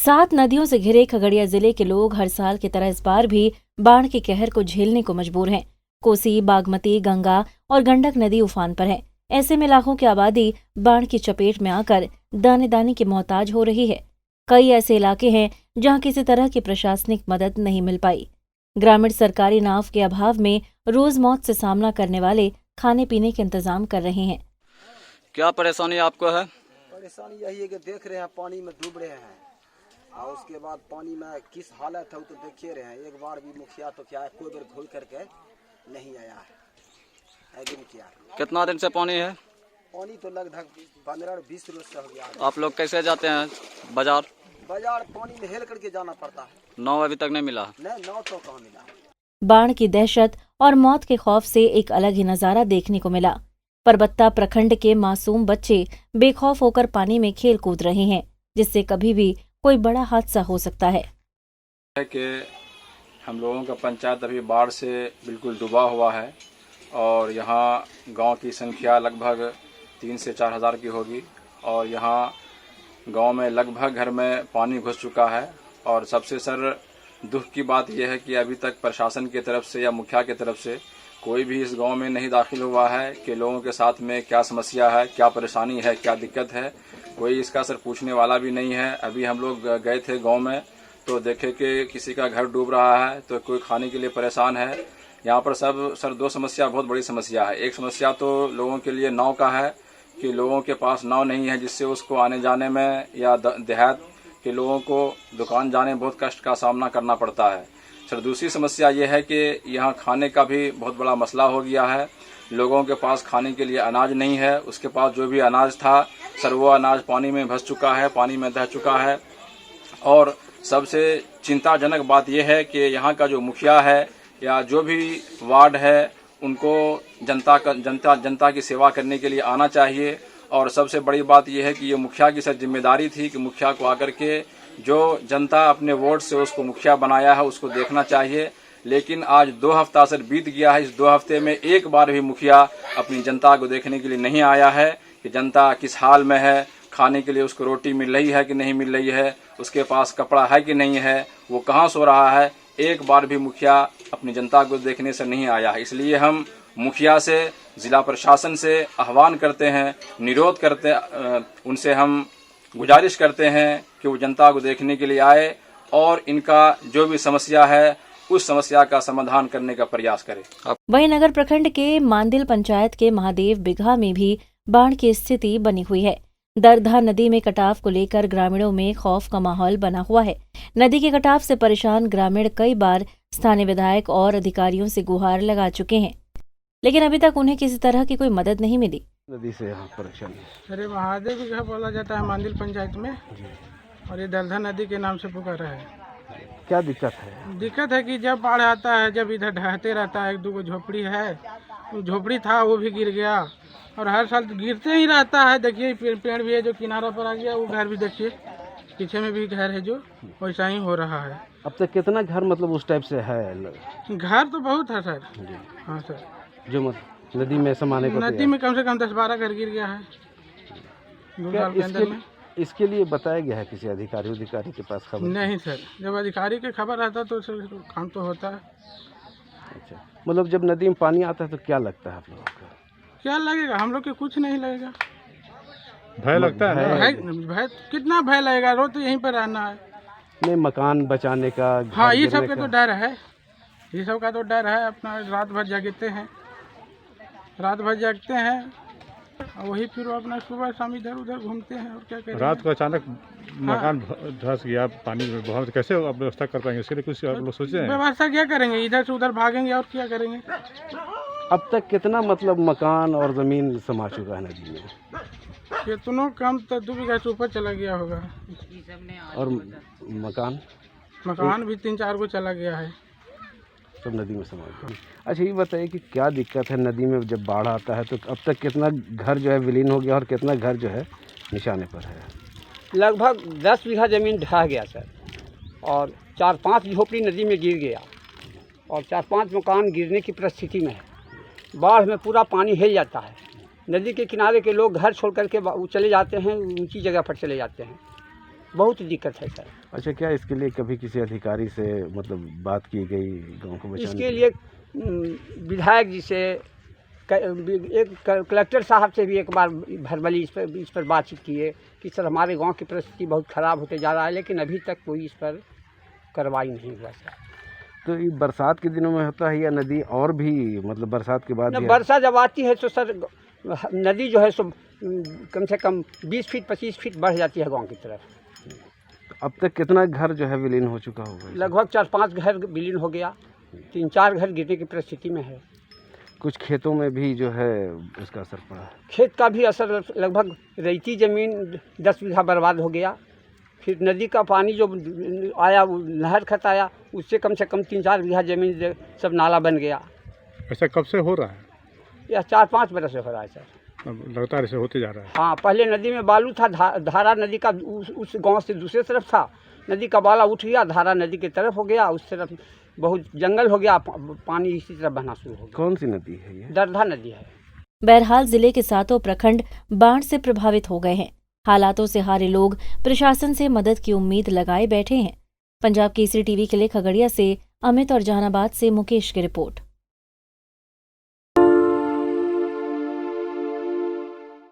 7 नदियों से घिरे खगड़िया जिले के लोग हर साल की तरह इस बार भी बाढ़ के कहर को झेलने को मजबूर हैं। कोसी, बागमती, गंगा और गंडक नदी उफान पर है। ऐसे में लाखों की आबादी बाढ़ की चपेट में आकर दाने दाने की मोहताज हो रही है। कई ऐसे इलाके हैं जहां किसी तरह की प्रशासनिक मदद नहीं मिल पाई। ग्रामीण सरकारी नाव के अभाव में रोज मौत से सामना करने वाले खाने पीने के इंतजाम कर रहे हैं। क्या परेशानी आपको है? परेशानी यही है कि देख रहे हैं पानी में डूब रहे हैं और उसके बाद पानी में किस हालत है वो तो देखे रहे हैं। एक बार भी मुखिया तो क्या है, कोई बार घोल करके नहीं आया है कि मुखिया। कितना दिन से पानी है? पानी तो लगभग 15-20 रोज से हो गया है। आप लोग कैसे जाते हैं बाजार? बाजार पानी में हेल करके जाना पड़ता है। नाव अभी तक नहीं मिला? नहीं, नाव तो कहाँ मिला। बाढ़ की दहशत और मौत के खौफ से एक अलग ही नजारा देखने को मिला। परबत्ता प्रखंड के मासूम बच्चे बेखौफ होकर पानी में खेल कूद रहे हैं, जिससे कभी भी कोई बड़ा हादसा हो सकता है। कि हम लोगों का पंचायत अभी बाढ़ से बिल्कुल डूबा हुआ है और यहाँ गांव की संख्या लगभग 3 से 4 हज़ार की होगी और यहाँ गांव में लगभग घर में पानी घुस चुका है। और सबसे सर दुख की बात यह है कि अभी तक प्रशासन की तरफ से या मुखिया की तरफ से कोई भी इस गांव में नहीं दाखिल हुआ है कि लोगों के साथ में क्या समस्या है, क्या परेशानी है, क्या दिक्कत है। कोई इसका सर पूछने वाला भी नहीं है। अभी हम लोग गए थे गांव में तो देखे कि किसी का घर डूब रहा है तो कोई खाने के लिए परेशान है। यहाँ पर सब सर 2 समस्या, बहुत बड़ी समस्या है। एक समस्या तो लोगों के लिए नाव का है कि लोगों के पास नाव नहीं है, जिससे उसको आने जाने में या देहात के लोगों को दुकान जाने में बहुत कष्ट का सामना करना पड़ता है। सर दूसरी समस्या ये है कि यहाँ खाने का भी बहुत बड़ा मसला हो गया है। लोगों के पास खाने के लिए अनाज नहीं है। उसके पास जो भी अनाज था सर वो अनाज पानी में भस चुका है, पानी में दह चुका है। और सबसे चिंताजनक बात यह है कि यहाँ का जो मुखिया है या जो भी वार्ड है उनको जनता की सेवा करने के लिए आना चाहिए। और सबसे बड़ी बात यह है कि ये मुखिया की सर जिम्मेदारी थी कि मुखिया को आकर के जो जनता अपने वोट से उसको मुखिया बनाया है उसको देखना चाहिए। लेकिन आज 2 हफ्ता सर बीत गया है। इस 2 हफ्ते में एक बार भी मुखिया अपनी जनता को देखने के लिए नहीं आया है कि जनता किस हाल में है, खाने के लिए उसको रोटी मिल रही है कि नहीं मिल रही है, उसके पास कपड़ा है कि नहीं है, वो कहाँ सो रहा है। एक बार भी मुखिया अपनी जनता को देखने से नहीं आया है। इसलिए हम मुखिया से, जिला प्रशासन से आह्वान करते हैं, निरोध करते, उनसे हम गुजारिश करते हैं कि वो जनता को देखने के लिए आए और इनका जो भी समस्या है उस समस्या का समाधान करने का प्रयास करें। वहीं नगर प्रखंड के मांदिल पंचायत के महादेव बिघा में भी बाढ़ की स्थिति बनी हुई है। दरधा नदी में कटाव को लेकर ग्रामीणों में खौफ का माहौल बना हुआ है। नदी के कटाव से परेशान ग्रामीण कई बार स्थानीय विधायक और अधिकारियों से गुहार लगा चुके हैं, लेकिन अभी तक उन्हें किसी तरह की कोई मदद नहीं मिली। नदी से यहाँ परेशानी। अरे महादेव बिघा बोला जाता है मांदिल पंचायत में और ये दलधा नदी के नाम से पुकारा है। क्या दिक्कत है? दिक्कत है कि जब बाढ़ आता है, जब इधर ढहते रहता है, 1-2 झोपड़ी है, झोपड़ी था वो भी गिर गया और हर साल तो गिरते ही रहता है। देखिए पेड़ भी है जो किनारा पर आ गया, वो घर भी देखिए पीछे में भी घर है जो वैसा ही हो रहा है। अब तक कितना घर मतलब उस टाइप से है? घर तो बहुत है सर। हाँ सर, जो नदी में समाने को नदी में कम से कम 10-12 घर गिर गया है 2 साल के अंदर में। इसके लिए बताया गया है किसी अधिकारी के पास खबर? नहीं सर, जब अधिकारी के खबर आता तो सर काम तो होता है। अच्छा, मतलब जब नदी में पानी आता है तो क्या लगता है आप लोगों को? क्या लगेगा? हम लोग के कुछ नहीं लगेगा। भय लगता है? भय कितना भय लगेगा? रोज तो यहीं पर रहना है। नहीं, मकान बचाने का? हाँ, ये सब का तो डर है, ये सब का तो डर है। अपना रात भर जागते हैं, वही फिर अपना सुबह शाम इधर उधर घूमते हैं और क्या करें। रात को अचानक मकान धंस गया पानी में, बहुत कैसे आप व्यवस्था कर पाएंगे? इसके लिए कुछ आप लोग सोचे हैं? व्यवस्था क्या करेंगे? इधर से उधर भागेंगे और क्या करेंगे। अब तक कितना मतलब मकान और जमीन समा चुका है नदी में? कितनों कम तो 2 बीघा से ऊपर चला गया होगा। और मकान भी 3-4 को चला गया है, सब नदी में समा गया। अच्छा, ये बताइए कि क्या दिक्कत है नदी में जब बाढ़ आता है तो अब तक कितना घर जो है विलीन हो गया और कितना घर जो है निशाने पर है? लगभग 10 बीघा ज़मीन ढह गया सर और 4-5 झोपड़ी नदी में गिर गया और 4-5 मकान गिरने की परिस्थिति में है। बाढ़ में पूरा पानी हिल जाता है। नदी के किनारे के लोग घर छोड़ करके चले जाते हैं, ऊंची जगह पर चले जाते हैं बहुत दिक्कत है सर। अच्छा, क्या इसके लिए कभी किसी अधिकारी से मतलब बात की गई गांव को बचाने इसके लिए विधायक जी से एक कलेक्टर साहब से भी एक बार भरबली इस पर बातचीत किए कि सर हमारे गांव की परिस्थिति बहुत ख़राब होते जा रहा है, लेकिन अभी तक कोई इस पर कार्रवाई नहीं हुआ सर। तो ये बरसात के दिनों में होता है या नदी और भी मतलब बरसात के बाद न भी वर्षा जब आती है तो सर नदी जो है सो कम से कम 20 फीट 25 फीट बढ़ जाती है गांव की तरफ। अब तक कितना घर जो है विलीन हो चुका होगा? लगभग 4-5 घर विलीन हो गया, 3-4 घर गिरने की परिस्थिति में है। कुछ खेतों में भी जो है उसका असर पड़ा है। खेत का भी असर, लगभग रेती ज़मीन 10 बीघा बर्बाद हो गया। फिर नदी का पानी जो आया वो नहर खत आया, उससे कम से कम 3-4 बीघा ज़मीन सब नाला बन गया। ऐसा कब से हो रहा है? यह 4-5 बरस से हो रहा है सर। अब लगातार ऐसे होते जा रहा है। हाँ, पहले नदी में बालू था, धारा नदी का उस गांव से दूसरे तरफ था, नदी का बाला उठ गया, धारा नदी की तरफ हो गया, उस तरफ बहुत जंगल हो गया, पानी इसी तरफ बहना शुरू हो गया। कौन सी नदी है ये? दरधा नदी है। बहरहाल जिले के सातों प्रखंड बाढ़ से प्रभावित हो गए हैं। हालातों से हारे लोग प्रशासन से मदद की उम्मीद लगाए बैठे हैं। पंजाब केसरी टीवी के लिए खगड़िया से अमित और जहानाबाद से मुकेश की रिपोर्ट।